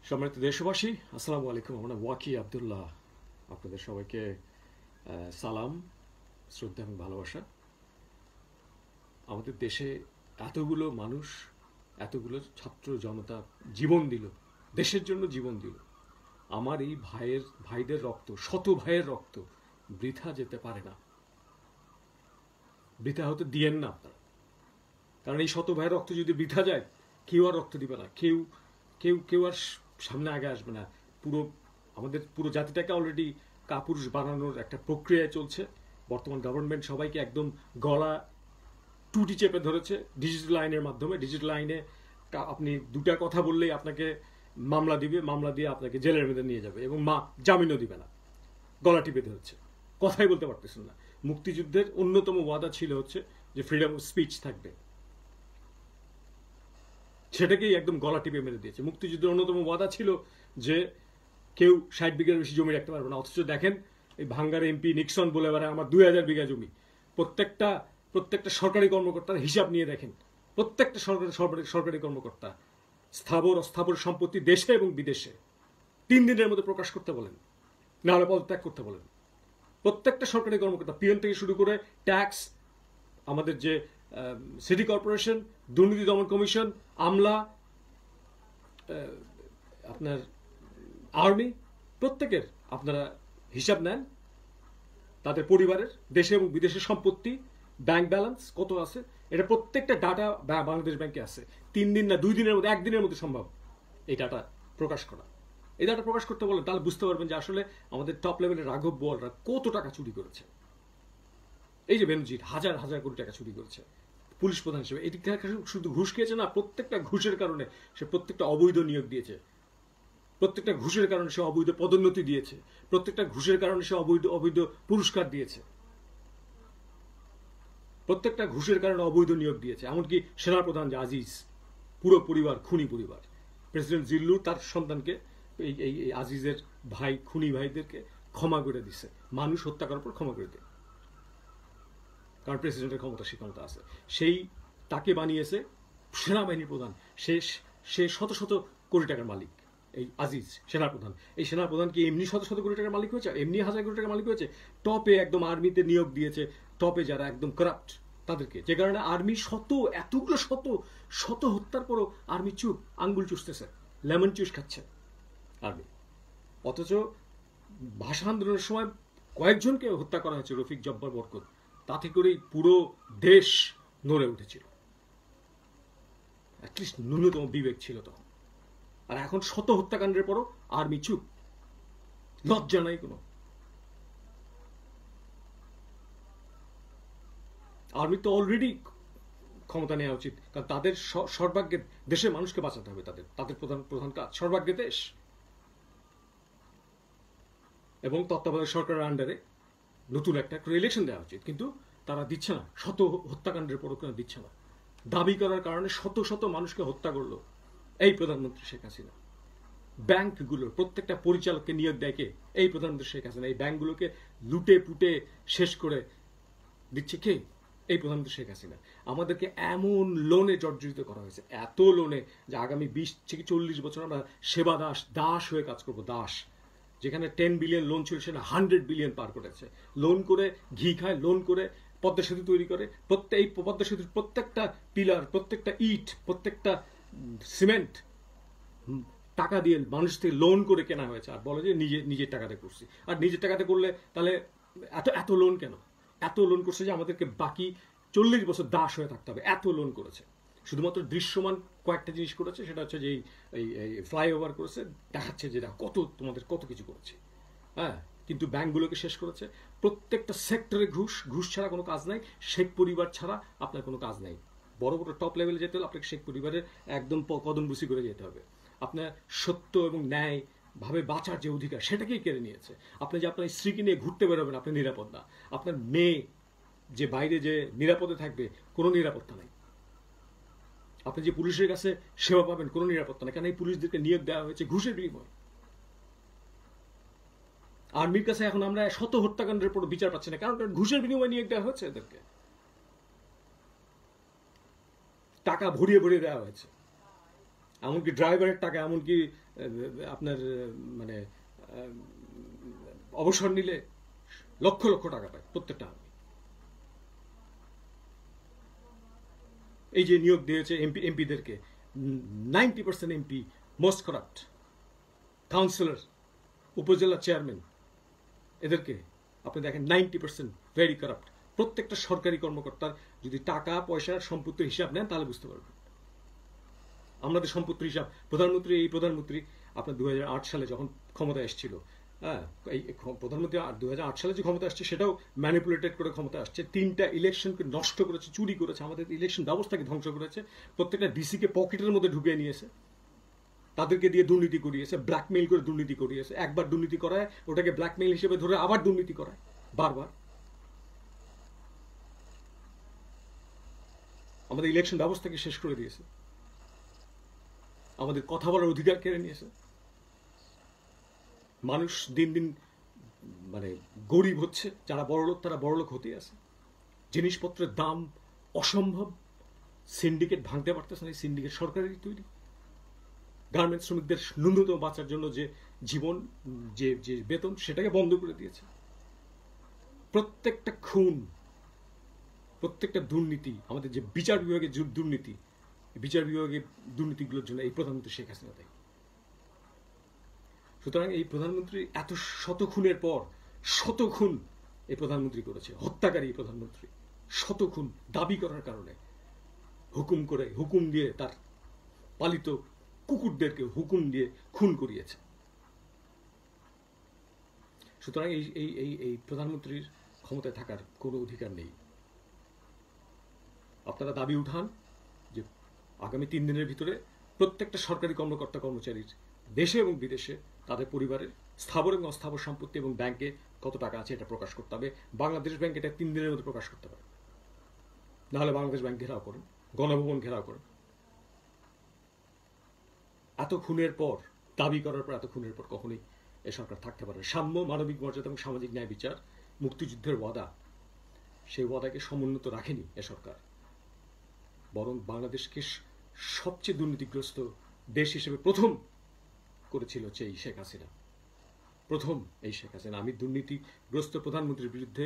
সম্মানিত দেশবাসী, আসসালামু আলাইকুম। আমরা ওয়াকি আব্দুল্লাহ আপনাদের সবাইকে সালাম, শ্রদ্ধা এবং ভালোবাসা। আমাদের দেশে এতগুলো মানুষ, এতগুলো ছাত্র জনতা জীবন দিল, দেশের জন্য জীবন দিল। আমার এই ভাইদের রক্ত, শত ভাইয়ের রক্ত বৃথা যেতে পারে না, বৃথা হতে দিয়েন না আপনারা। কারণ এই শত ভাইয়ের রক্ত যদি বৃথা যায়, কেউ আর রক্ত দিবে না, কেউ কেউ কেউ আর সামনে আগে আসবে না। আমাদের পুরো জাতিটাকে অলরেডি কাপুরুষ বানানোর একটা প্রক্রিয়ায় চলছে। বর্তমান গভর্নমেন্ট সবাইকে একদম গলা টুটি চেপে ধরেছে ডিজিটাল আইনের মাধ্যমে। ডিজিটাল আইনে আপনি দুটা কথা বললেই আপনাকে মামলা দিবে, মামলা দিয়ে আপনাকে জেলের মধ্যে নিয়ে যাবে এবং জামিনও দিবে না। গলা টিপে ধরেছে, কথাই বলতে পারতেছেন না। মুক্তিযুদ্ধের অন্যতম ওয়াদা ছিল হচ্ছে যে ফ্রিডম অফ স্পিচ থাকবে, সেটাকেই একদম গলা টিপে মেরে দিয়েছে। মুক্তিযুদ্ধের অন্যতম ওয়াদা ছিল যে কেউ 60 বিঘার বেশি জমি রাখতে পারবে না। অথচ দেখেন এই ভাঙ্গার এমপি নিক্সন বলে বেড়ায় আমার 2000 বিঘা জমি। প্রত্যেকটা সরকারি কর্মকর্তার হিসাব নিয়ে দেখেন, প্রত্যেকটা সরকারি কর্মকর্তা স্থাবর অস্থাবর সম্পত্তি দেশে এবং বিদেশে 3 দিনের মধ্যে প্রকাশ করতে বলেন, না হলে পদত্যাগ করতে বলেন। প্রত্যেকটা সরকারি কর্মকর্তা, পিএন থেকে শুরু করে ট্যাক্স, আমাদের যে সিটি কর্পোরেশন, দুর্নীতি দমন কমিশন, আমলা, আপনার আর্মি, প্রত্যেকের আপনারা হিসাব নেন, তাদের পরিবারের দেশে এবং বিদেশের সম্পত্তি, ব্যাংক ব্যালেন্স কত আছে, এটা প্রত্যেকটা ডাটা বাংলাদেশ ব্যাংকে আছে। 3 দিন না 2 দিনের মধ্যে, 1 দিনের মধ্যে সম্ভব এই ডাটা প্রকাশ করা। এই ডাটা প্রকাশ করতে বলেন, তাহলে বুঝতে পারবেন যে আসলে আমাদের টপ লেভেলের রাঘব বোয়ালরা কত টাকা চুরি করেছে। এই যে বেনজির হাজার হাজার কোটি টাকা চুরি করেছে পুলিশ প্রধান হিসেবে। এটি শুধু ঘুষ খেয়েছে না, প্রত্যেকটা ঘুষের কারণে সে প্রত্যেকটা অবৈধ নিয়োগ দিয়েছে, প্রত্যেকটা ঘুষের কারণে সে অবৈধ পদোন্নতি দিয়েছে, প্রত্যেকটা ঘুষের কারণে সে অবৈধ পুরস্কার দিয়েছে, প্রত্যেকটা ঘুষের কারণে অবৈধ নিয়োগ দিয়েছে। এমনকি সেনাপ্রধান যে আজিজ, পুরো পরিবার খুনি পরিবার। প্রেসিডেন্ট জিল্লুর তার সন্তানকে এই আজিজের ভাই, খুনি ভাইদেরকে ক্ষমা করে দিছে, মানুষ হত্যা করার পর ক্ষমা করে দেয়, কারণ প্রেসিডেন্টের ক্ষমতা আছে। সেই তাকে বানিয়েছে সেনাবাহিনীর প্রধান। সে শত শত কোটি টাকার মালিক এই আজিজ সেনাপ্রধান। এই সেনাপ্রধান কি এমনি শত শত কোটি টাকার মালিক হয়েছে? এমনি হাজার কোটি টাকার মালিক হয়েছে? টপে একদম আর্মিতে নিয়োগ দিয়েছে, টপে যারা একদম করাপ্ট তাদেরকে, যে কারণে আর্মি এতগুলো শত হত্যার পরও আর্মি চুপ, আঙ্গুল চুষতেছে, লেমন চুষ খাচ্ছে আর্মি। অথচ ভাষা আন্দোলনের সময় কয়েকজনকে হত্যা করা হয়েছে, রফিক, জব্বার, বরকত, তাতে করেই পুরো দেশ নড়ে উঠেছিল। অ্যাটলিস্ট ন্যূনতম বিবেক ছিল তখন। আর এখন শত হত্যাকাণ্ডের পরও আর্মি চুপ, লজ্জা নাই কোনো। আর্মি তো অলরেডি ক্ষমতা নেওয়া উচিত, কারণ তাদের সর্বাগ্যে দেশের মানুষকে বাঁচাতে হবে। তাদের প্রধান কাজ সর্বাগ্যে দেশ, এবং তত্ত্বাবধায়ক সরকারের আন্ডারে নতুন একটা ইলেকশন দেওয়া উচিত। কিন্তু তারা দিচ্ছে না, শত হত্যাকাণ্ডের পরও কেন দিচ্ছে না? দাবি করার কারণে শত শত মানুষকে হত্যা করলো এই প্রধানমন্ত্রী শেখ হাসিনা। ব্যাংকগুলোর প্রত্যেকটা পরিচালককে নিয়োগ দেয় কে? এই প্রধানমন্ত্রী শেখ হাসিনা। এই ব্যাংকগুলোকে লুটে পুটে শেষ করে দিচ্ছে কে? এই প্রধানমন্ত্রী শেখ হাসিনা। আমাদেরকে এমন লোনে জর্জরিত করা হয়েছে, এত লোনে, যে আগামী 20 থেকে 40 বছর আমরা সেবা দাস হয়ে কাজ করবো, দাস। যেখানে 10 বিলিয়ন লোন ছিল, সেটা 100 বিলিয়ন পার করেছে। লোন করে ঘি খায়, লোন করে পদ্মা সেতু তৈরি করে। এই পদ্মা সেতুর প্রত্যেকটা পিলার, প্রত্যেকটা ইট, প্রত্যেকটা সিমেন্ট টাকা দিয়ে মানুষ থেকে লোন করে কেনা হয়েছে, আর বলে যে নিজের টাকাতে করছি। আর নিজের টাকাতে করলে তাহলে এত লোন কেন? এত লোন করছে যে আমাদেরকে বাকি 40 বছর দাস হয়ে থাকতে হবে, এত লোন করেছে। শুধুমাত্র দৃশ্যমান কয়েকটা জিনিস করেছে, সেটা হচ্ছে যে এই ফ্লাইওভার করেছে, দেখাচ্ছে যে তোমাদের কত কিছু করেছে। হ্যাঁ, কিন্তু ব্যাংকগুলোকে শেষ করেছে। প্রত্যেকটা সেক্টরে ঘুষ ছাড়া কোনো কাজ নাই। শেখ পরিবার ছাড়া আপনার কোনো কাজ নাই। বড় বড় টপ লেভেলে যেতে হলে আপনাকে শেখ পরিবারের একদম কদমবুসি করে যেতে হবে। আপনার সত্য এবং ন্যায় ভাবে বাঁচার যে অধিকার, সেটাকেই কেড়ে নিয়েছে। আপনি যে আপনার স্ত্রীকে নিয়ে ঘুরতে বেরোবেন, আপনি নিরাপদ না। আপনার মেয়ে যে বাইরে যে নিরাপদে থাকবে, কোনো নিরাপত্তা নাই। আপনি যে পুলিশের কাছে সেবা পাবেন, কোনো নিরাপত্তা নেই, কারণ এই পুলিশদেরকে নিয়োগ দেওয়া হয়েছে ঘুষের বিনিময়ে। আর্মির কাছে এখন আমরা শত হত্যাকাণ্ডের পর বিচার পাচ্ছি না, কারণ ঘুষের বিনিময়ে নিয়োগ দেওয়া হয়েছে। এদেরকে টাকা ভরিয়ে দেওয়া হয়েছে। এমনকি ড্রাইভারের টাকা, এমনকি আপনার মানে অবসর নিলে লক্ষ লক্ষ টাকা পায় প্রত্যেকটা আর্মি। এই যে নিয়োগ দিয়েছে এমপিদেরকে, 90% এমপি মোস্ট করাপ্ট, কাউন্সিলর, উপজেলা চেয়ারম্যান, এদেরকে আপনি দেখেন 90% ভেরি কারাপ্ট। প্রত্যেকটা সরকারি কর্মকর্তার যদি টাকা পয়সার সম্পত্তির হিসাব নেন তাহলে বুঝতে পারবেন। আমাদের সম্পত্তির হিসাব, এই প্রধানমন্ত্রী আপনার 2008 সালে যখন ক্ষমতায় এসেছিল, হ্যাঁ, এই প্রধানমন্ত্রী 2008 সালে যে ক্ষমতা আসছে সেটাও ম্যানিপুলেটেড করে ক্ষমতা আসছে। 3টা ইলেকশনকে নষ্ট করেছে, চুরি করেছে, আমাদের ইলেকশন ব্যবস্থাকে ধ্বংস করেছে, প্রত্যেকটা ডিসিকে পকেটের মধ্যে ঢুকিয়ে নিয়েছে, তাদেরকে দিয়ে দুর্নীতি করিয়েছে, ব্ল্যাকমেইল করে দুর্নীতি করিয়েছে। একবার দুর্নীতি করায় ওটাকে ব্ল্যাকমেইল হিসেবে ধরে আবার দুর্নীতি করায় বারবার। আমাদের ইলেকশন ব্যবস্থাকে শেষ করে দিয়েছে, আমাদের কথা বলার অধিকার কেড়ে নিয়েছে। মানুষ দিন দিন মানে গরিব হচ্ছে, যারা বড়লোক তারা বড়লোক হতে আছে। জিনিসপত্রের দাম অসম্ভব, সিন্ডিকেট ভাঙতে পারতেছে না, সিন্ডিকেট সরকারেরই তৈরি। গার্মেন্টস শ্রমিকদের ন্যূনতম বাঁচার জন্য যে জীবন, যে বেতন, সেটাকে বন্ধ করে দিয়েছে। প্রত্যেকটা খুন, প্রত্যেকটা দুর্নীতি, আমাদের যে বিচার বিভাগের দুর্নীতি, বিচার বিভাগের দুর্নীতিগুলোর জন্য এই প্রধানমন্ত্রী শেখ হাসিনা দেয়। সুতরাং এই প্রধানমন্ত্রী এত শত খুনের পর শত খুন এই প্রধানমন্ত্রী করেছে, হত্যাকারী প্রধানমন্ত্রী শত খুন দাবি করার কারণে হুকুম দিয়ে তার পালিত কুকুরদেরকে হুকুম দিয়ে খুন করিয়েছে। সুতরাং এই প্রধানমন্ত্রীর ক্ষমতায় থাকার কোনো অধিকার নেই। আপনারা দাবি উঠান যে আগামী 3 দিনের ভিতরে প্রত্যেকটা সরকারি কর্মকর্তা কর্মচারীর দেশে এবং বিদেশে তাদের পরিবারের স্থাবর এবং অস্থাবর সম্পত্তি এবং ব্যাংকে কত টাকা আছে এটা প্রকাশ করতে হবে। বাংলাদেশ ব্যাংক এটা 3 দিনের মধ্যে প্রকাশ করতে পারে, নাহলে বাংলাদেশ ব্যাংক ঘেরাও করেন, গণভবন ঘেরাও করেন। এত খুনের পর, দাবি করার পর, এত খুনের পর কখনোই এ সরকার থাকতে পারে না। সাম্য, মানবিক মর্যাদা এবং সামাজিক ন্যায় বিচার, মুক্তিযুদ্ধের ওয়াদা, সেই ওয়াদাকে সমুন্নত রাখেনি এ সরকার, বরং বাংলাদেশকে সবচেয়ে দুর্নীতিগ্রস্ত দেশ হিসেবে প্রথম করেছিল এই শেখ হাসিনা। এই শেখ হাসিনা। আমি দুর্নীতিগ্রস্ত প্রধানমন্ত্রীর বিরুদ্ধে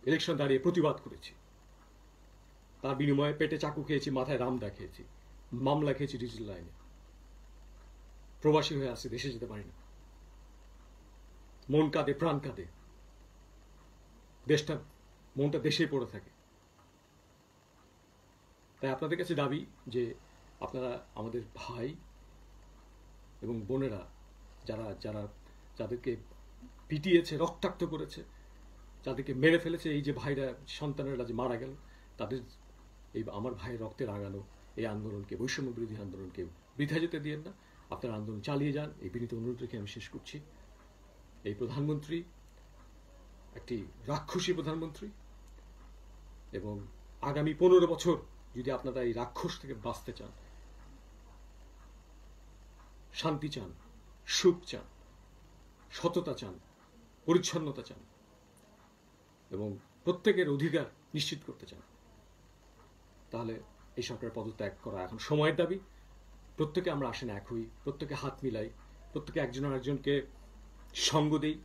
ইলেকশন দাঁড়িয়ে প্রতিবাদ করেছি, তার বিনিময়ে পেটে চাকু খেয়েছি, মাথায় রামদা খেয়েছি, মামলা খেয়েছি ডিজিটাল লাইনে, প্রবাসী হয়ে আসছে, দেশে যেতে পারি না, মন কাঁদে, প্রাণ কাঁদে, মনটা দেশেই পড়ে থাকে। তাই আপনাদের কাছে দাবি যে আপনারা আমাদের ভাই এবং বোনেরা, যাদেরকে পিটিয়েছে, রক্তাক্ত করেছে, যাদেরকে মেরে ফেলেছে, এই যে ভাইরা, সন্তানেরা যে মারা গেল, তাদের এই আমার ভাইয়ের রক্তে রাঙানো এই আন্দোলনকে, বৈষম্য বিরোধী আন্দোলনকে বৃথা যেতে দিয়েন না। আপনারা আন্দোলন চালিয়ে যান, এই বিনীত অনুরোধ রেখে আমি শেষ করছি। এই প্রধানমন্ত্রী একটি রাক্ষসী প্রধানমন্ত্রী, এবং আগামী 15 বছর যদি আপনারা এই রাক্ষস থেকে বাঁচতে চান, শান্তি চান, সুখ চান, সততা চান, পরিচ্ছন্নতা চান এবং প্রত্যেকের অধিকার নিশ্চিত করতে চান, তাহলে এই সরকারের পদত্যাগ করা এখন সময়ের দাবি। প্রত্যেকে আমরা আসেন এক হই, প্রত্যেকে হাত মিলাই, প্রত্যেকে একজন আরেকজনকে সঙ্গ দেই,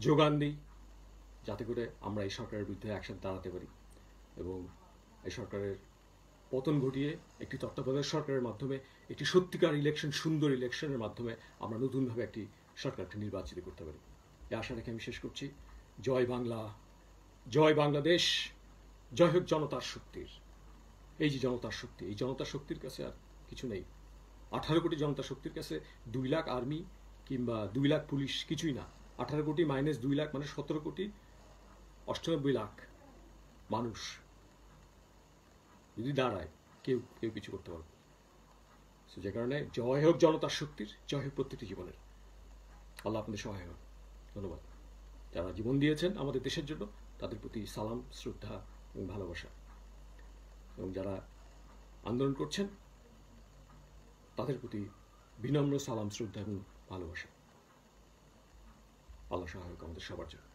যোগান দিই, যাতে করে আমরা এই সরকারের বিরুদ্ধে একসাথে দাঁড়াতে পারি এবং এই সরকারের পতন ঘটিয়ে একটি তত্ত্বাবধায়ক সরকারের মাধ্যমে, একটি সত্যিকার ইলেকশন, সুন্দর ইলেকশনের মাধ্যমে আমরা নতুনভাবে একটি সরকারকে নির্বাচিত করতে পারি। এই আশা রেখে আমি শেষ করছি। জয় বাংলা, জয় বাংলাদেশ, জয় হোক জনতার শক্তির। এই যে জনতার শক্তি, এই জনতার শক্তির কাছে আর কিছু নেই। 18 কোটি জনতা শক্তির কাছে 2 লাখ আর্মি কিংবা 2 লাখ পুলিশ কিছুই না। 18 কোটি মাইনাস 2 লাখ মানে 17 কোটি 98 লাখ মানুষ যদি দাঁড়ায়, কেউ কিছু করতে পারবে। যে কারণে জয় হোক জনতার শক্তির, জয় হোক প্রত্যেকটি জীবনের। আল্লাহ আপনাদের সহায় হোক। ধন্যবাদ। যারা জীবন দিয়েছেন আমাদের দেশের জন্য, তাদের প্রতি সালাম, শ্রদ্ধা এবং ভালোবাসা। এবং যারা আন্দোলন করছেন, তাদের প্রতি বিনম্র সালাম, শ্রদ্ধা এবং ভালোবাসা। আল্লাহ সহায় হোক আমাদের সবার জন্য।